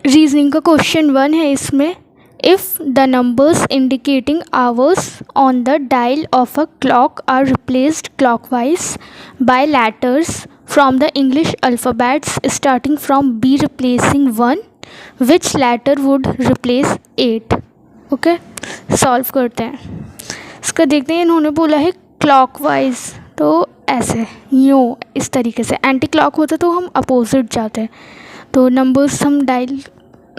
Reasoning का question 1 है इसमें। If the numbers indicating hours on the dial of a clock are replaced clockwise by letters from the English alphabets starting from B replacing 1, which letter would replace 8। Okay, solve करते हैं। इसका देखते हैं, इन्होंने बोला है क्लॉकवाइज, तो ऐसे यूँ इस तरीके से। एंटी क्लॉक होता तो हम अपोजिट जाते हैं। तो नंबर्स हम डायल,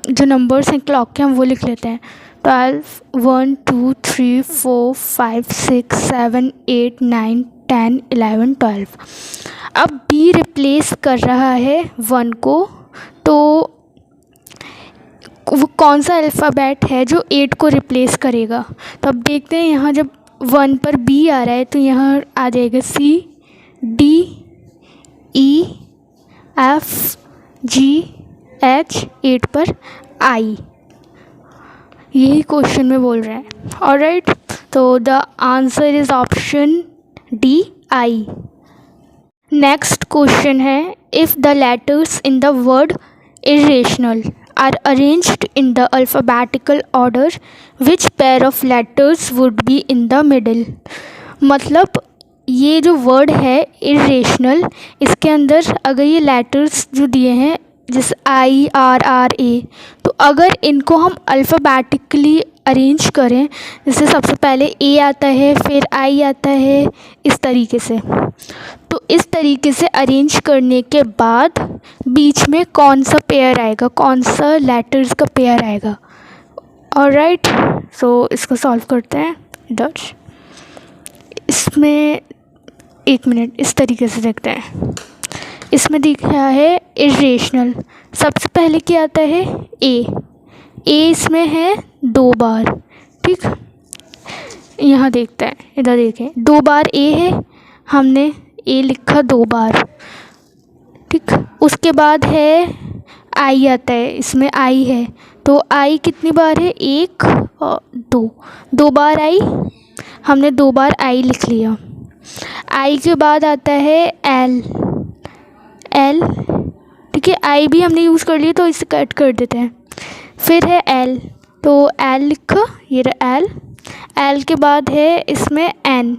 जो नंबर्स हैं क्लॉक के, हम वो लिख लेते हैं। 12, 1, 2, 3, 4, 5, 6, 7, 8, 9, 10, 11, 12। अब बी रिप्लेस कर रहा है 1 को, तो वो कौन सा अल्फ़ाबेट है जो 8 को रिप्लेस करेगा। तो अब देखते हैं, यहाँ जब 1 पर बी आ रहा है तो यहाँ आ जाएगा C, D, E, F, G, H, 8 पर I। यही क्वेश्चन में बोल रहे हैं। ऑलराइट, तो the answer is option D, I। Next question है, if the letters in the word irrational are arranged in the alphabetical order, which pair of letters would be in the middle. मतलब ये जो word है irrational, इसके अंदर अगर ये letters जो दिए हैं जैसे I, R, R, A, तो अगर इनको हम अल्फ़ाबेटिकली अरेंज करें, जैसे सबसे पहले A आता है, फिर I आता है, इस तरीके से, तो इस तरीके से अरेंज करने के बाद बीच में कौन सा पेयर आएगा, कौन सा लेटर्स का पेयर आएगा। ऑलराइट, सो इसको सॉल्व करते हैं इधर। इसमें 1 मिनट, इस तरीके से देखते हैं। इसमें दिखा है इरेशनल, सबसे पहले क्या आता है ए इसमें है 2 बार। ठीक, यहाँ देखते हैं, इधर देखें 2 बार ए है, हमने ए लिखा 2 बार। ठीक, उसके बाद है आई आता है, इसमें आई है, तो आई कितनी बार है, 1 और 2 बार आई, हमने 2 बार आई लिख लिया। आई के बाद आता है एल, ठीक है, आई भी हमने यूज़ कर लिया तो इसे कट कर देते हैं। फिर है एल, तो एल लिखा, ये रहा एल के बाद है इसमें एन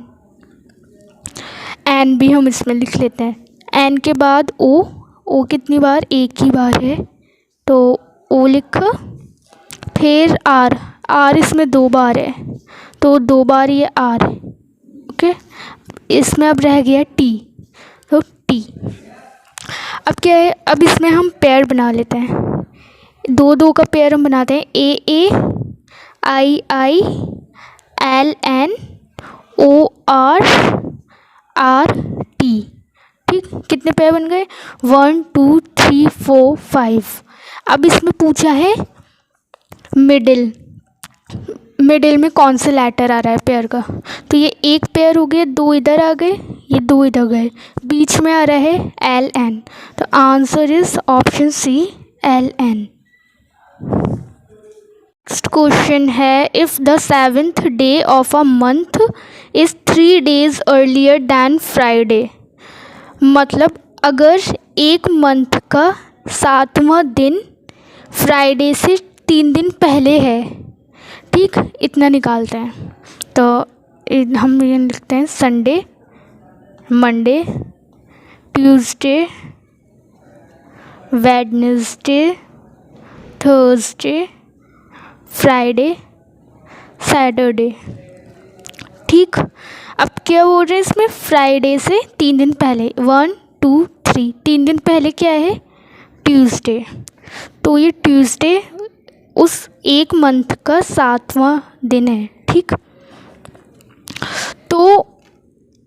भी हम इसमें लिख लेते हैं। एन के बाद ओ कितनी बार, एक ही बार है, तो ओ लिखा। फिर आर इसमें 2 बार है, तो 2 बार ये आर है। ओके, इसमें अब रह गया टी, तो टी। अब क्या है, अब इसमें हम पेयर बना लेते हैं, 2 का पेयर हम बनाते हैं। A I L N O R T. ठीक, कितने पेयर बन गए, 1 2 3 4 5। अब इसमें पूछा है मिडिल में कौन सा लेटर आ रहा है पेयर का, तो ये एक पेयर हो गया, 2 इधर आ गए, ये 2 इधर गए, बीच में आ रहा है एल एन, तो answer is option C, L N. Next question है, if the 7th day of a month is 3 days earlier than Friday. मतलब अगर एक मंथ का 7वां दिन फ्राइडे से 3 दिन पहले है, ठीक, इतना निकालते हैं। तो हम ये लिखते हैं Sunday, Monday, Tuesday, Wednesday, Thursday, Friday, Saturday. ठीक, अब क्या बोल रहे हैं इसमें, फ्राइडे से 3 दिन पहले, 1 2 3, 3 दिन पहले क्या है, ट्यूसडे। तो ये ट्यूसडे उस एक मंथ का 7वां दिन है। ठीक, तो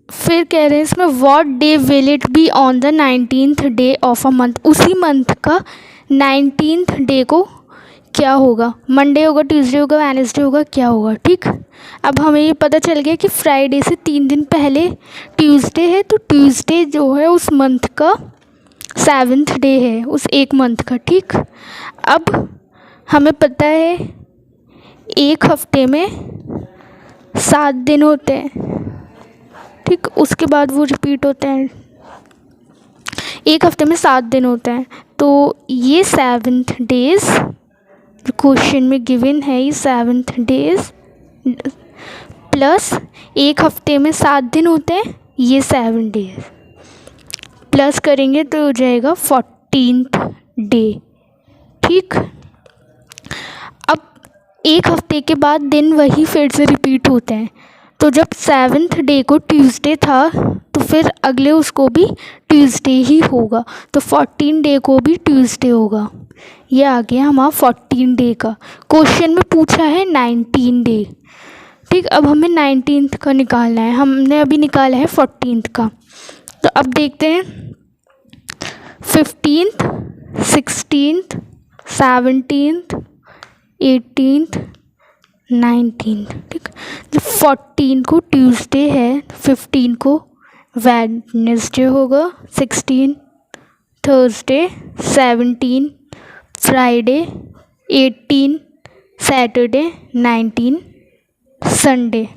फिर कह रहे हैं इसमें, what day will it be on the 19th day of a month. उसी मंथ का 19th डे को क्या होगा, मंडे होगा, ट्यूसडे होगा, वेडनेसडे होगा, क्या होगा। ठीक, अब हमें ये पता चल गया कि फ्राइडे से 3 दिन पहले ट्यूसडे है, तो ट्यूसडे जो है उस मंथ का 7th डे है, उस एक मंथ का। ठीक, अब हमें पता है एक हफ्ते में 7 दिन होते हैं। ठीक, उसके बाद वो रिपीट होते हैं, एक हफ्ते में 7 दिन होते हैं, तो ये 7th डेज जो क्वेश्चन में गिवन है, ये 7th डेज प्लस एक हफ्ते में 7 दिन होते हैं, ये 7 डेज प्लस करेंगे तो हो जाएगा 14th डे। ठीक, अब एक हफ्ते के बाद दिन वही फिर से रिपीट होते हैं, तो जब 7th डे को ट्यूसडे था तो फिर अगले उसको भी ट्यूसडे ही होगा, तो 14 डे को भी ट्यूसडे होगा। ये आ गया हमारा 14 डे का। क्वेश्चन में पूछा है 19 डे। ठीक, अब हमें 19th का निकालना है, हमने अभी निकाला है 14th का। तो अब देखते हैं 15th, 16th, 17th, 18th, 19th। ठीक, जब 14 को ट्यूसडे है, 15 को वेडनेसडे होगा, 16 थर्सडे, 17 फ्राइडे, 18 सैटरडे, 19 संडे।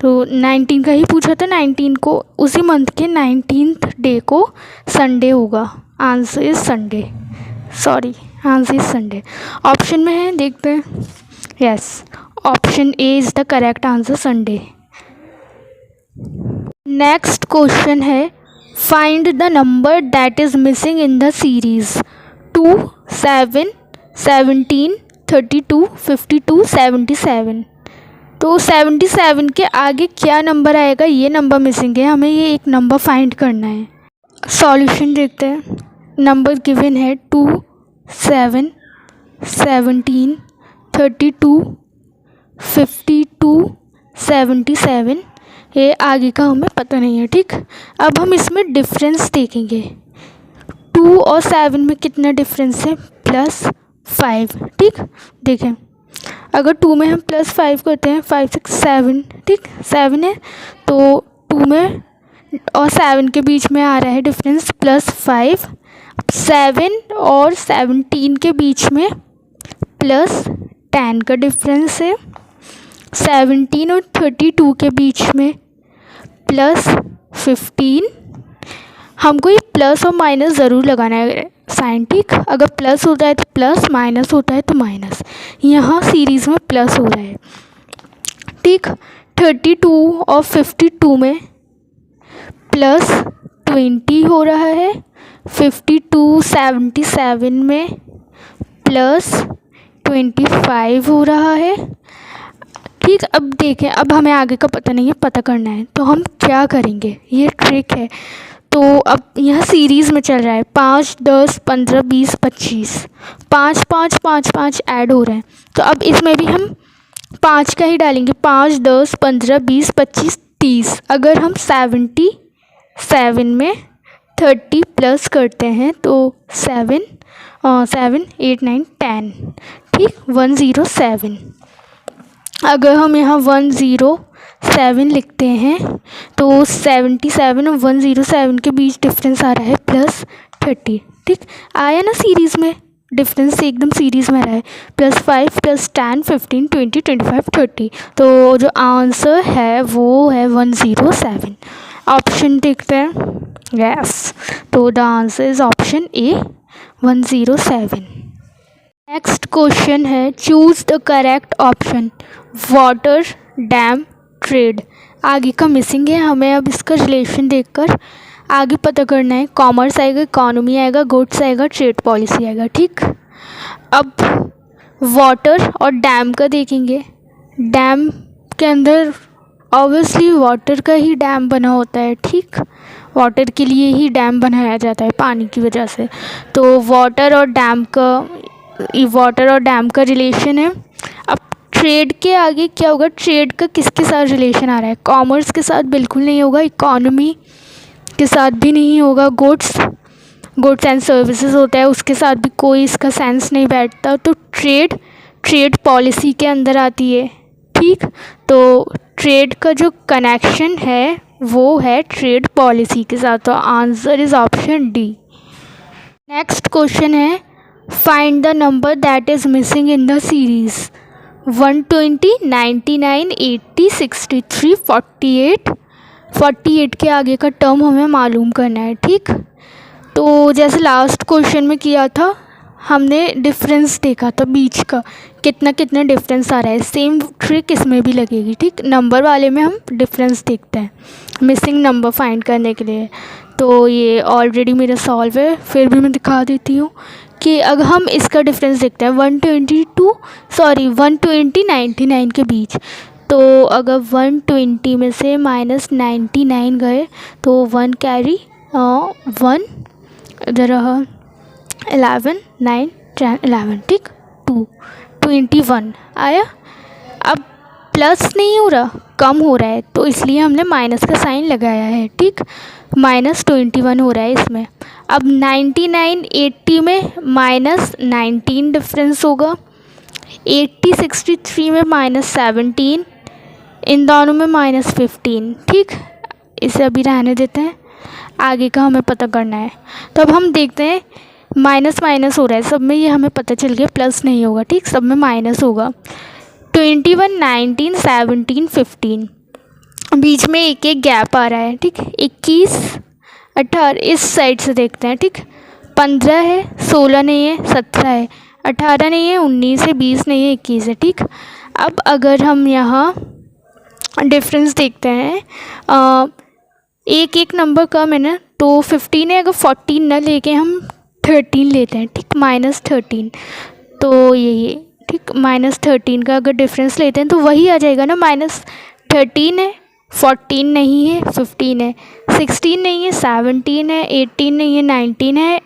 तो 19 का ही पूछा था, 19 को उसी मंथ के 19th डे को संडे होगा। Answer is Sunday, answer is Sunday. Option में है, देखते हैं। Yes, option A is the correct answer, Sunday. Next question है, find the number that is missing in the series 2, 7, 17, 32, 52, 77। तो 77 के आगे क्या नंबर आएगा, ये नंबर मिसिंग है, हमें ये एक नंबर फाइंड करना है। सॉल्यूशन देखते हैं। नंबर गिवन है 2, 7, 17, 32, 52, 77। ये आगे का हमें पता नहीं है। ठीक, अब हम इसमें डिफरेंस देखेंगे। 2 और 7 में कितना डिफरेंस है, +5। ठीक, देखें, अगर 2 में हम +5 करते हैं, 5, 6, 7, ठीक 7 है, तो 2 में और 7 के बीच में आ रहा है डिफरेंस +5। 7 और 17 के बीच में +10 का डिफरेंस है। 17 और 32 के बीच में +15। हमको ये प्लस और माइनस ज़रूर लगाना है साइन। ठीक, अगर प्लस होता है तो प्लस, माइनस होता है तो माइनस। यहाँ सीरीज़ में प्लस हो रहा है। ठीक, 32 और 52 में +20 हो रहा है। 52 77 में +25 हो रहा है। ठीक, अब देखें, अब हमें आगे का पता नहीं है, पता करना है, तो हम क्या करेंगे, ये ट्रिक है। तो अब यह सीरीज़ में चल रहा है, 5, 10, 15, 20, 25, 5, 5, 5, 5 ऐड हो रहे हैं। तो अब इसमें भी हम 5 का ही डालेंगे, 5, 10, 15, 20, 25, 30। अगर हम 77 में 30 प्लस करते हैं तो 7, 8, 9, 10। ठीक, 107। अगर हम यहाँ 107 लिखते हैं तो 77 और 107 के बीच डिफरेंस आ रहा है +30। ठीक, आया ना सीरीज़ में, डिफरेंस एकदम सीरीज़ में आ रहा है, +5, +10, 15, 20, 25, 30। तो जो आंसर है वो है 107। ऑप्शन देखते हैं। यस, तो the answer is option A, 107। Next question है, choose the correct option, water, dam, trade. आगे का मिसिंग है, हमें अब इसका रिलेशन देखकर आगे पता करना है। कॉमर्स आएगा, इकोनॉमी आएगा, गुड्स आएगा, ट्रेड पॉलिसी आएगा। ठीक, अब वाटर और डैम का देखेंगे। डैम के अंदर ऑब्वियसली वाटर का ही डैम बना होता है। ठीक, वाटर के लिए ही डैम बनाया जाता है, पानी की वजह से। तो वाटर और डैम का रिलेशन है। अब ट्रेड के आगे क्या होगा, ट्रेड का किसके साथ रिलेशन आ रहा है, कॉमर्स के साथ बिल्कुल नहीं होगा, इकोनॉमी के साथ भी नहीं होगा, गुड्स एंड सर्विसेज होता है उसके साथ भी कोई इसका सेंस नहीं बैठता। तो ट्रेड पॉलिसी के अंदर आती है। ठीक, तो ट्रेड का जो कनेक्शन है वो है ट्रेड पॉलिसी के साथ। तो answer is option D. Next question है, find the number that is missing in the series 120, 99, 80, 63, 48। 48 के आगे का टर्म हमें मालूम करना है। ठीक, तो जैसे लास्ट क्वेश्चन में किया था, हमने डिफरेंस देखा था बीच का, कितना कितना डिफरेंस आ रहा है। सेम ट्रिक इसमें भी लगेगी, ठीक। नंबर वाले में हम डिफरेंस देखते हैं मिसिंग नंबर फाइंड करने के लिए। तो ये ऑलरेडी मेरा सॉल्व है, फिर भी मैं दिखा देती हूँ कि अगर हम इसका डिफरेंस देखते हैं 120 99 के बीच। तो अगर 120 में से -99 गए तो 1 कैरी 1 इधर 11 9 10 11, ठीक। 2 21 आया। अब प्लस नहीं हो रहा, कम हो रहा है, तो इसलिए हमने माइनस का साइन लगाया है, ठीक। -21 हो रहा है इसमें। अब 99 80 में -19 डिफरेंस होगा, 80 63 में -17, इन दोनों में -15, ठीक। इसे अभी रहने देते हैं, आगे का हमें पता करना है। तो अब हम देखते हैं माइनस माइनस हो रहा है सब में, ये हमें पता चल गया प्लस नहीं होगा, ठीक। सब में माइनस होगा। 21 19 17 15, बीच में एक एक गैप आ रहा है, ठीक। 21 18 इस साइड से देखते हैं, ठीक। 15 है, 16 नहीं है, 17 है, 18 नहीं है, 19 है, 20 नहीं है, 21 है, ठीक। अब अगर हम यहाँ डिफरेंस देखते हैं, एक एक नंबर कम है ना, तो 15 है, अगर 14 ना लेके हम 13 लेते हैं, ठीक। -13, तो ये ठीक -13 का अगर डिफरेंस लेते हैं तो वही आ जाएगा ना। -13 है, 14 नहीं है, 15 है, 16 नहीं है, 17 है, 18 नहीं है, 19 है,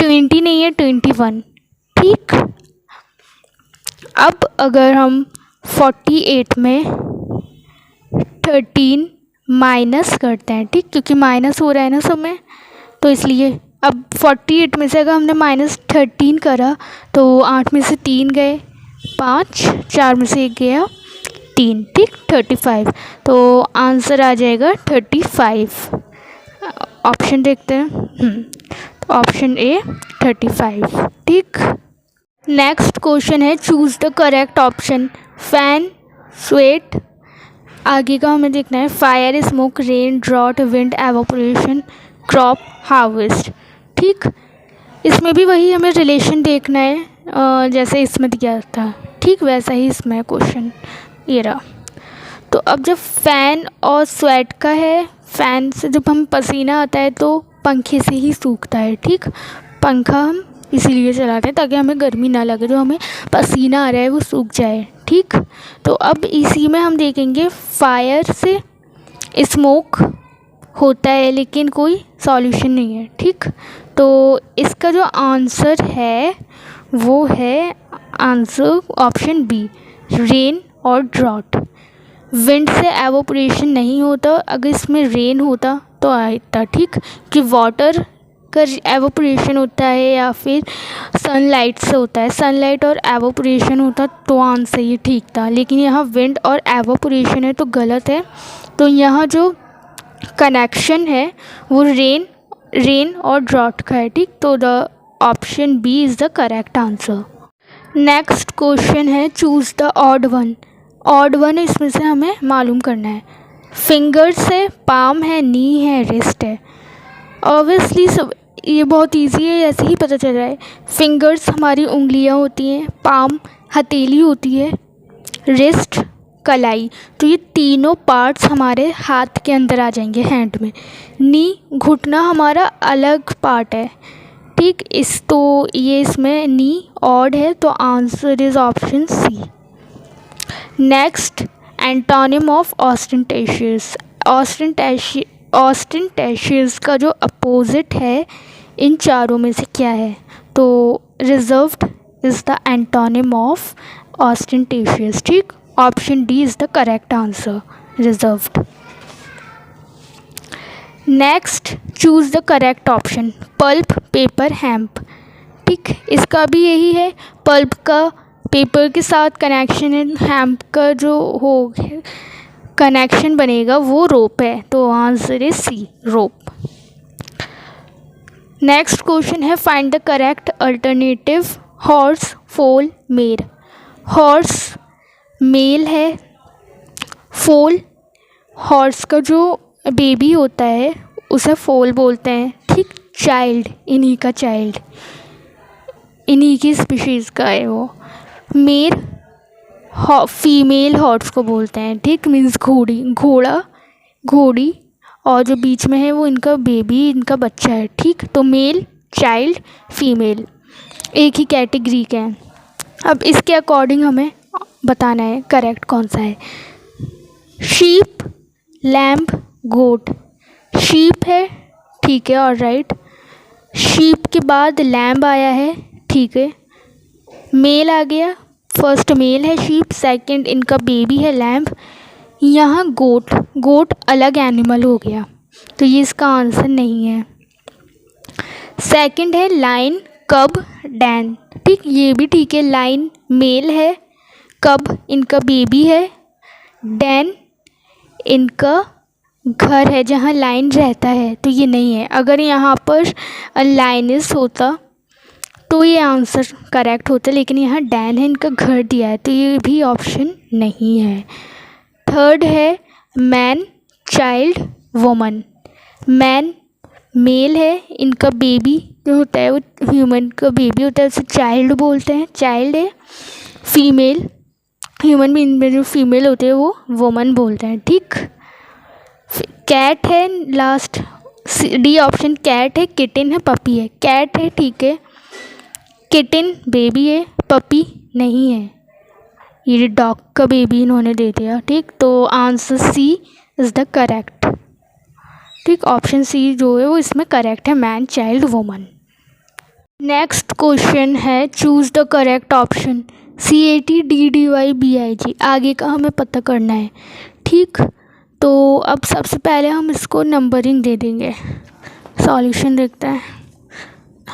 20 नहीं है, 21, ठीक। अब अगर हम 48 में 13 माइनस करते हैं, ठीक, क्योंकि माइनस हो रहा है ना सब में, तो इसलिए अब 48 में से अगर हमने -13 करा तो 8 में से 3 गए 5, 4 में से 1 गया 3, ठीक। 35, तो आंसर आ जाएगा 35। ऑप्शन देखते हैं, तो ऑप्शन ए 35, ठीक। नेक्स्ट क्वेश्चन है choose the correct option. Fan, sweat, आगे का हमें देखना है। Fire, smoke, rain, drought, wind, evaporation, crop, harvest, ठीक। इसमें भी वही हमें रिलेशन देखना है जैसे इसमें दिया था, ठीक, वैसा ही इसमें क्वेश्चन ये रहा। तो अब जब फ़ैन और स्वेट का है, फ़ैन से जब हम पसीना आता है तो पंखे से ही सूखता है, ठीक। पंखा हम इसीलिए चलाते हैं ताकि हमें गर्मी ना लगे, जो हमें पसीना आ रहा है वो सूख जाए, ठीक। तो अब इसी में हम देखेंगे फायर से स्मोक होता है लेकिन कोई सॉल्यूशन नहीं है, ठीक। तो इसका जो आंसर है वो है आंसर ऑप्शन बी, रेन और ड्रॉट। विंड से एवोपरेशन नहीं होता, अगर इसमें रेन होता तो आता, ठीक, कि वाटर का एवोपरेशन होता है या फिर सनलाइट से होता है, सनलाइट और एवोपरेशन होता तो आंसर ये ठीक था, लेकिन यहाँ विंड और एवोपरेशन है तो गलत है। तो यहाँ जो कनेक्शन है वो रेन और ड्रॉट का है, ठीक। तो द option B is the correct answer. Next question है choose the odd one. Odd one इसमें से हमें मालूम करना है। फिंगर्स है, पाम है, नी है, रिस्ट है। ऑब्वियसली सब ये बहुत इजी है, ऐसे ही पता चल रहा है। फिंगर्स हमारी उंगलियां होती हैं, पाम हथेली होती है, रिस्ट कलाई, तो ये तीनों पार्ट्स हमारे हाथ के अंदर आ जाएंगे, हैंड में। नी घुटना हमारा अलग पार्ट है, ठीक। तो ये इसमें नी ऑड है तो answer is option C. Next, antonym of ostentatious. Ostentatious का जो अपोजिट है इन चारों में से क्या है? तो reserved is the antonym of ostentatious, ठीक। Option D is the correct answer, reserved. Next, choose the correct option. Pulp, paper, hemp, ठीक। इसका भी यही है, पल्प का पेपर के साथ कनेक्शन है, हैम्प का जो हो कनेक्शन बनेगा वो रोप है, तो answer is C, rope. Next question है find the correct alternative. Horse, foal, male. Horse male है, फोल हॉर्स का जो बेबी होता है उसे फोल बोलते हैं, ठीक। चाइल्ड, इन्हीं का चाइल्ड, इन्हीं की स्पीशीज़ का है वो। मेल फीमेल हॉर्स को बोलते हैं, ठीक, मीन्स घोड़ी, घोड़ा, घोड़ी, और जो बीच में है वो इनका बेबी, इनका बच्चा है, ठीक। तो मेल, चाइल्ड, फीमेल एक ही कैटेगरी के हैं। अब इसके अकॉर्डिंग हमें बताना है करेक्ट कौन सा है। शीप, लैम्ब, गोट। शीप है, ठीक है, ऑलराइट। शीप के बाद लैम्ब आया है, ठीक है। मेल आ गया, फर्स्ट मेल है शीप, सेकंड इनका बेबी है लैम्ब। यहाँ गोट, गोट अलग एनिमल हो गया, तो ये इसका आंसर नहीं है। सेकंड है लाइन, कब, डैन, ठीक, ये भी ठीक है। लाइन मेल है, कब इनका बेबी है, डैन इनका घर है जहाँ लाइन रहता है, तो ये नहीं है। अगर यहाँ पर लाइनस होता तो ये आंसर करेक्ट होता, लेकिन यहाँ डैन है, इनका घर दिया है, तो ये भी ऑप्शन नहीं है। थर्ड है man, child, woman. Man mail है, इनका बेबी जो होता है वो ह्यूमन का बेबी होता है, उसे चाइल्ड बोलते हैं, चाइल्ड है। फीमेल, ह्यूमन बीइंग में जो फीमेल होते हैं वो वुमन बोलते हैं, ठीक। कैट है लास्ट, डी ऑप्शन, कैट है, किटन है, पपी है। कैट है, ठीक है, किटन बेबी है, पपी नहीं है, ये डॉग का बेबी इन्होंने दे दिया, ठीक। तो answer C is the correct, ठीक, ऑप्शन सी जो है वो इसमें करेक्ट है, man, child, woman. Next question है choose the correct option, CATDDYBIG, आगे का हमें पता करना है, ठीक। तो अब सबसे पहले हम इसको नंबरिंग दे देंगे। सॉल्यूशन देखते हैं,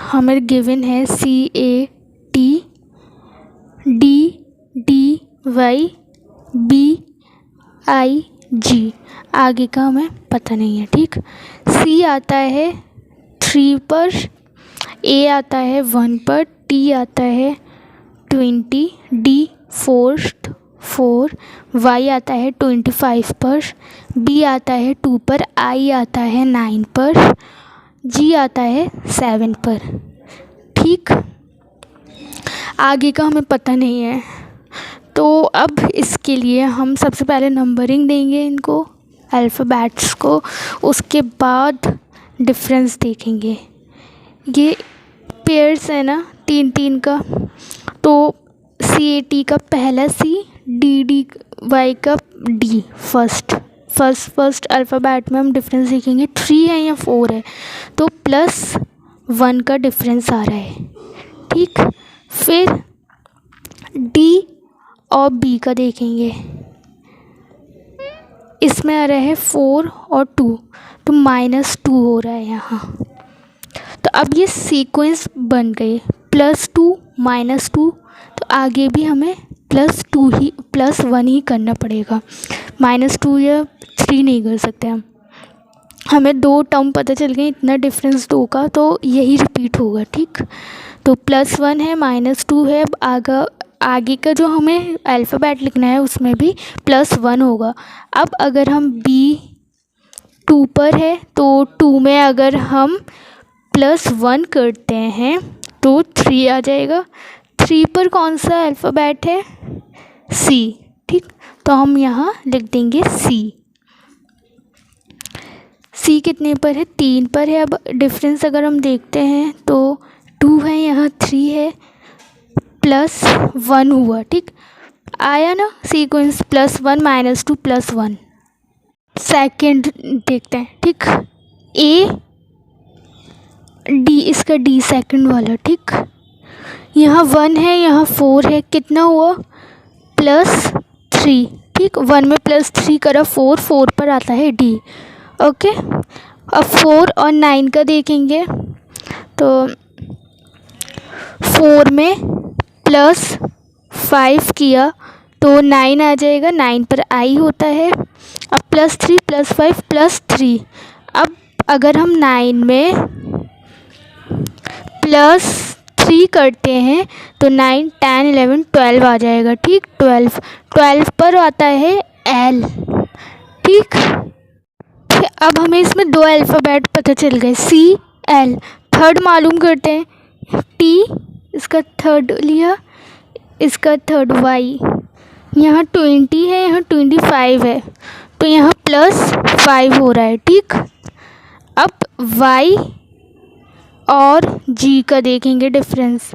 हमें गिवन है CATDDYBIG, आगे का हमें पता नहीं है, ठीक। C आता है 3 पर, A आता है 1 पर, T आता है 20, D 4, Y आता है 25 पर, B आता है 2 पर, I आता है 9 पर, G आता है 7 पर, ठीक। आगे का हमें पता नहीं है, तो अब इसके लिए हम सबसे पहले नंबरिंग देंगे इनको, अल्फ़ाबेट्स को, उसके बाद डिफरेंस देखेंगे। ये पेयर्स है ना 3-3 का, तो CAT का पहला C, DDY का D, फर्स्ट अल्फ़ाबेट में हम डिफरेंस देखेंगे। 3 है या 4 है, तो +1 का डिफरेंस आ रहा है, ठीक। फिर D और B का देखेंगे, इसमें आ रहा है 4 और 2, तो -2 हो रहा है यहाँ। तो अब ये सीक्वेंस बन गए, +2 -2, तो आगे भी हमें +1 ही करना पड़ेगा, -2 या 3 नहीं कर सकते हम। हमें 2 टर्म पता चल गए, इतना डिफरेंस 2 का, तो यही रिपीट होगा, ठीक। तो +1 है, -2 है, अब आगे का जो हमें अल्फ़ाबेट लिखना है उसमें भी +1 होगा। अब अगर हम B 2 पर है, तो 2 में अगर हम +1 करते हैं तो 3 आ जाएगा। 3 पर कौन सा अल्फ़ाबेट है, C, ठीक, तो हम यहाँ लिख देंगे C। C कितने पर है, 3 पर है। अब डिफरेंस अगर हम देखते हैं तो 2 है, यहाँ 3 है, +1 हुआ, ठीक, आया ना सीक्वेंस, +1 -2 +1। सेकंड देखते हैं, ठीक। A D, इसका D सेकंड वाला, ठीक, यहाँ 1 है, यहाँ 4 है, कितना हुआ, +3, ठीक। 1 में +3 करा, 4 पर आता है D, ओके। अब 4 और 9 का देखेंगे, तो 4 में +5 किया तो 9 आ जाएगा, 9 पर I होता है। अब +3 +5 +3, अब अगर हम 9 में +3 करते हैं तो 9 10 11 12 आ जाएगा, ठीक। 12 पर आता है L, ठीक। अब हमें इसमें 2 अल्फ़ाबेट पता चल गए, C L, थर्ड मालूम करते हैं। टी इसका थर्ड लिया, इसका थर्ड वाई, यहाँ 20 है, यहाँ 25 है, तो यहाँ +5 हो रहा है। ठीक, अब y और g का देखेंगे डिफरेंस।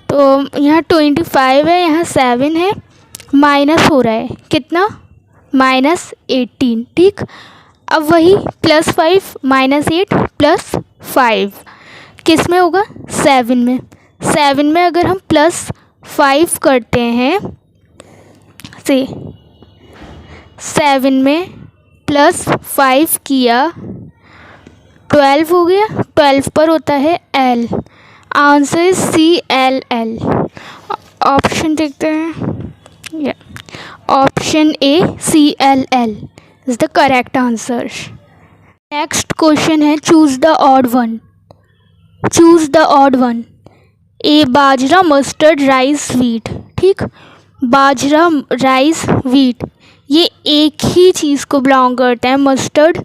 तो यहाँ 25 है, यहाँ 7 है, माइनस हो रहा है कितना, -18। ठीक, अब वही +5 -8 +5 किस में होगा, 7 में। 7 में अगर हम +5 करते हैं, से 7 में +5 किया, 12 हो गया, 12 पर होता है L, आंसर इज CLL। ऑप्शन देखते हैं, option A CLL is the correct answer. Next question है, choose the odd one. Choose the odd one. A bajra, mustard, rice, wheat. ठीक, बाजरा, राइस, व्हीट ये एक ही चीज़ को बिलोंग करते हैं, मस्टर्ड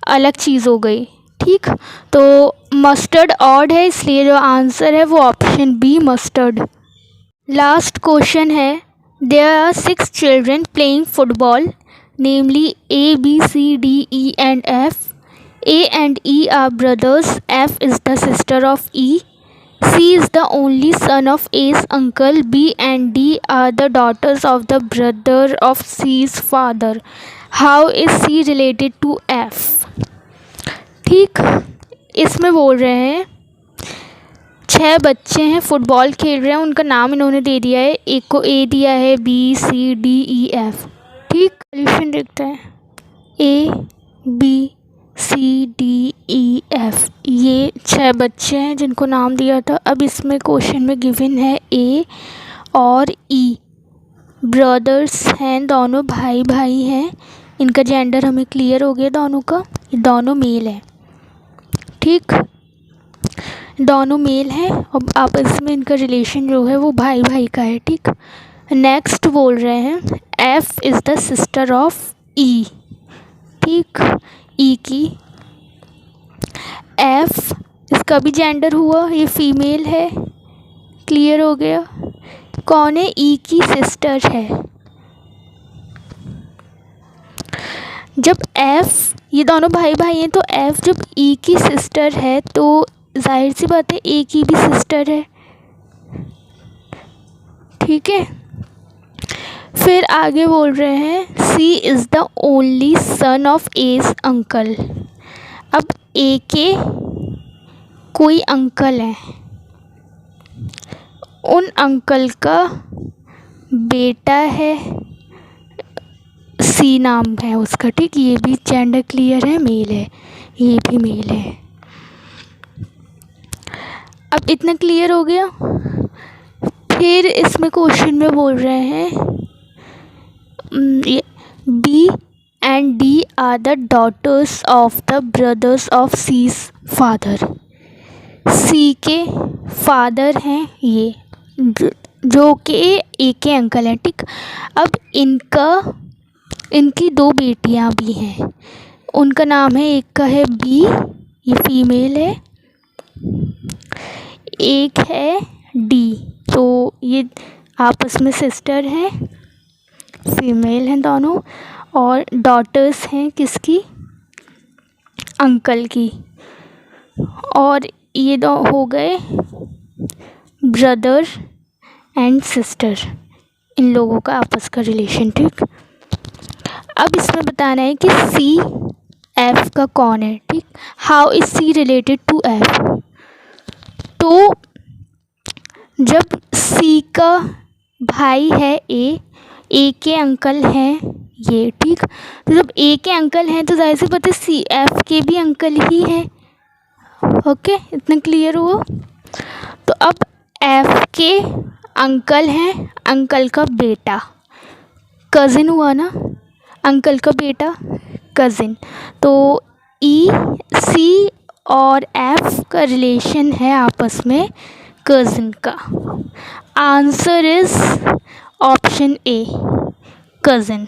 अलग चीज़ हो गई। ठीक, तो मस्टर्ड ऑड है, इसलिए जो आंसर है वो option B mustard. Last question है, there are 6 children playing football, namely A, B, C, D, E and F. A and E are brothers, F is the sister of E, C is the only son of A's uncle, B and D are the daughters of the brother of C's father. How is C related to F? ठीक, इसमें बोल रहे हैं 6 बच्चे हैं, football खेल रहे हैं, उनका नाम इन्होंने दे दिया है, एक को A दिया है, B, C, D, E, F। ठीक, सॉल्यूशन देखते हैं, A, B, C, D, E, F ये 6 बच्चे हैं जिनको नाम दिया था। अब इसमें क्वेश्चन में गिवन है A और E, ब्रदर्स हैं, दोनों भाई भाई हैं, इनका जेंडर हमें क्लियर हो गया दोनों का, दोनों मेल है। ठीक, दोनों मेल हैं और आपस में इनका रिलेशन जो है वो भाई भाई का है। ठीक, नेक्स्ट बोल रहे हैं F is the sister of E। ठीक, E की F, इसका भी जेंडर हुआ, ये फीमेल है, क्लियर हो गया। कौन है, E की सिस्टर है। जब F, ये दोनों भाई भाई हैं, तो F जब E की सिस्टर है तो जाहिर सी बात है A की भी सिस्टर है। ठीक है, फिर आगे बोल रहे हैं C is the only son of A's uncle. अब A के कोई अंकल हैं, उन अंकल का बेटा है, C नाम है उसका। ठीक, ये भी जेंडर क्लियर है, मेल है, ये भी मेल है। अब इतना क्लियर हो गया। फिर इसमें क्वेश्चन में बोल रहे हैं B and D are the daughters of the brothers of C's father. C के फादर हैं ये, जो कि A के अंकल हैं। ठीक, अब इनकी 2 बेटियां भी हैं, उनका नाम है, एक का है B, ये फीमेल है, एक है D, तो ये आपस में सिस्टर हैं, फीमेल हैं दोनों, और डॉटर्स हैं किसकी, अंकल की। और ये दो हो गए ब्रदर एंड सिस्टर, इन लोगों का आपस का रिलेशन। ठीक, अब इसमें बताना है कि C F का कौन है। ठीक, how is C related to F। तो जब C का भाई है A के अंकल हैं ये। ठीक, तो जब A के अंकल हैं तो जाहिर सी बात है C F के भी अंकल ही हैं। ओके, इतना क्लियर हुआ। तो अब F के अंकल हैं, अंकल का बेटा, कज़िन हुआ ना, अंकल का बेटा कज़िन, तो E C और F का रिलेशन है आपस में कज़िन का। Answer is option A, cousin.